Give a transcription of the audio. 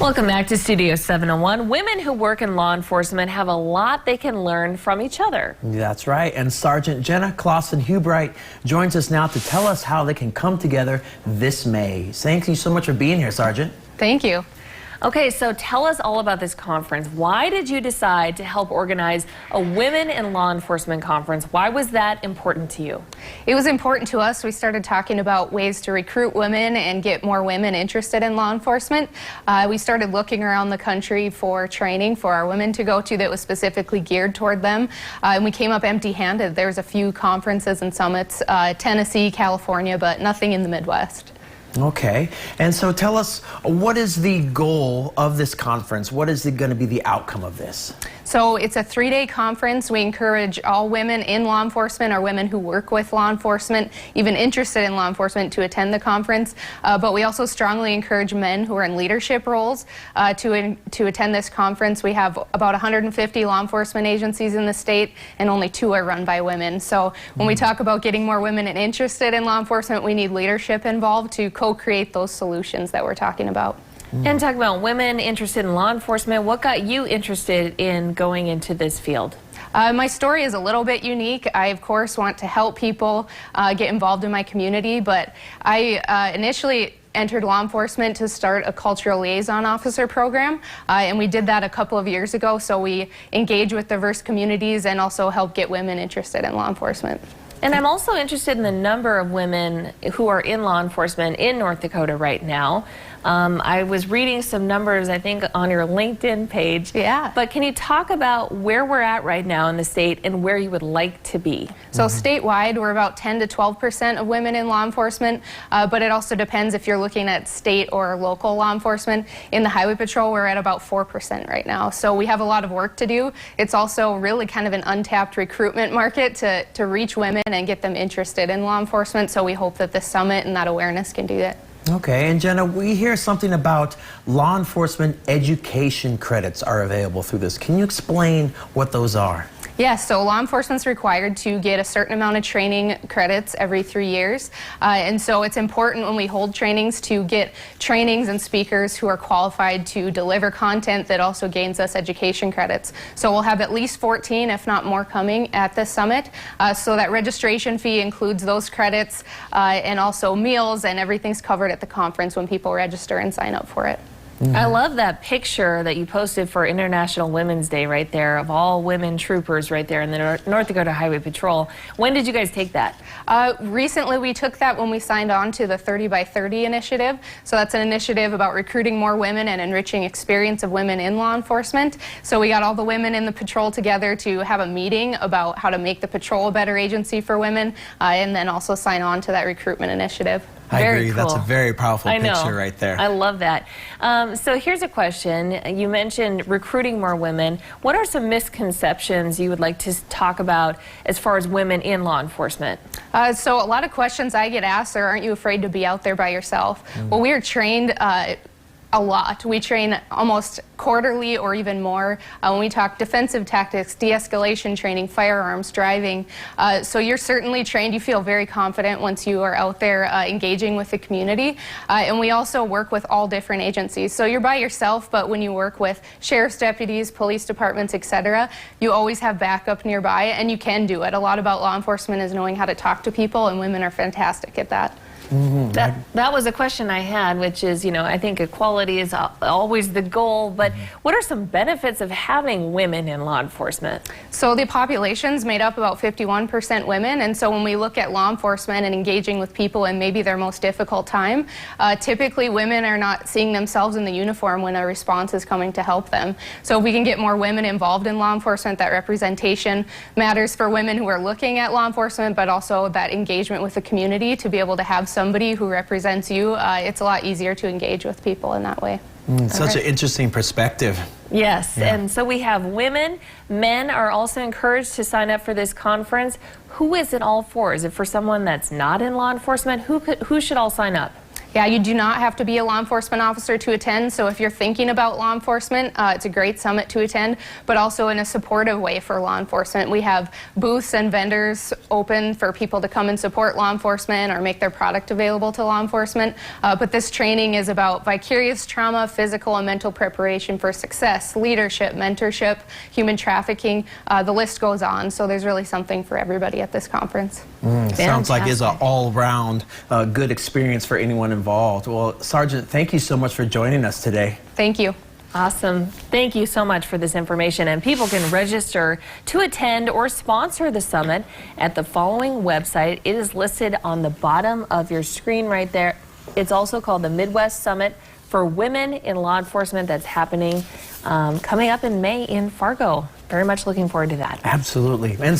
Welcome back to Studio 701. Women who work in law enforcement have a lot they can learn from each other. That's right. And Sergeant Jenna Clausen-Hubright joins us now to tell us how they can come together this May. Thank you so much for being here, Sergeant. Thank you. Okay, so tell us all about this conference. Why did you decide to help organize a Women in Law Enforcement conference? Why was that important to you? It was important to us. We started talking about ways to recruit women and get more women interested in law enforcement. We started looking around the country for training for our women to go to that was specifically geared toward them. And we came up empty-handed. There was a few conferences and summits, Tennessee, California, but nothing in the Midwest. Okay, and so tell us, what is the goal of this conference? What is going to be the outcome of this? So it's a 3-day conference. We encourage all women in law enforcement or women who work with law enforcement, even interested in law enforcement, to attend the conference. But we also strongly encourage men who are in leadership roles to attend this conference. We have about 150 law enforcement agencies in the state, and only 2 are run by women. So when we talk about getting more women interested in law enforcement, we need leadership involved to co-create those solutions that we're talking about. And talk about women interested in law enforcement. What got you interested in going into this field? My story is a little bit unique. I, of course, want to help people get involved in my community, but I initially entered law enforcement to start a cultural liaison officer program, and we did that a couple of years ago, so we engage with diverse communities and also help get women interested in law enforcement. And I'm also interested in the number of women who are in law enforcement in North Dakota right now. I was reading some numbers, I think, on your LinkedIn page. Yeah. But can you talk about where we're at right now in the state and where you would like to be? So statewide, we're about 10 to 12% of women in law enforcement, but it also depends if you're looking at state or local law enforcement. In the Highway Patrol, we're at about 4% right now. So we have a lot of work to do. It's also really kind of an untapped recruitment market to reach women and get them interested in law enforcement. So we hope that this summit and that awareness can do that. Okay, and Jenna, we hear something about law enforcement education credits are available through this. Can you explain what those are? Yes, so law enforcement's required to get a certain amount of training credits every 3 years. And so it's important when we hold trainings to get trainings and speakers who are qualified to deliver content that also gains us education credits. So we'll have at least 14, if not more, coming at this summit. So that registration fee includes those credits and also meals, and everything's covered at the conference when people register and sign up for it. I love that picture that you posted for International Women's Day right there of all women troopers right there in the North Dakota Highway Patrol. When did you guys take that? Recently we took that when we signed on to the 30 by 30 initiative. So that's an initiative about recruiting more women and enriching experience of women in law enforcement. So we got all the women in the patrol together to have a meeting about how to make the patrol a better agency for women, and then also sign on to that recruitment initiative. I agree. Cool. That's a very powerful picture right there. I love that. So here's a question. You mentioned recruiting more women. What are some misconceptions you would like to talk about as far as women in law enforcement? So a lot of questions I get asked are, aren't you afraid to be out there by yourself? Well, we are trained a lot. We train almost quarterly or even more when we talk defensive tactics, de-escalation training, firearms, driving. So you're certainly trained. You feel very confident once you are out there engaging with the community. And we also work with all different agencies. So you're by yourself, but when you work with sheriff's deputies, police departments, etc., you always have backup nearby, and you can do it. A lot about law enforcement is knowing how to talk to people, and women are fantastic at that. That was a question I had, which is, I think equality is always the goal, but what are some benefits of having women in law enforcement? So the population's made up about 51% women, and so when we look at law enforcement and engaging with people in maybe their most difficult time, typically women are not seeing themselves in the uniform when a response is coming to help them. So if we can get more women involved in law enforcement, that representation matters for women who are looking at law enforcement, but also that engagement with the community to be able to have somebody who represents you. It's a lot easier to engage with people in that way. Such an interesting perspective. Yes, and so we have women. Men are also encouraged to sign up for this conference. Who is it all for? Is it for someone that's not in law enforcement? Who should all sign up? Yeah, you do not have to be a law enforcement officer to attend, so if you're thinking about law enforcement, it's a great summit to attend, but also in a supportive way for law enforcement. We have booths and vendors open for people to come and support law enforcement or make their product available to law enforcement, but this training is about vicarious trauma, physical and mental preparation for success, leadership, mentorship, human trafficking, the list goes on, so there's really something for everybody at this conference. Sounds like it's an Fantastic. all-round good experience for anyone involved. Well, Sergeant, thank you so much for joining us today. Thank you. Awesome. Thank you so much for this information. And people can register to attend or sponsor the summit at the following website. It is listed on the bottom of your screen right there. It's also called the Midwest Summit for Women in Law Enforcement. That's happening coming up in May in Fargo. Very much looking forward to that. Absolutely. And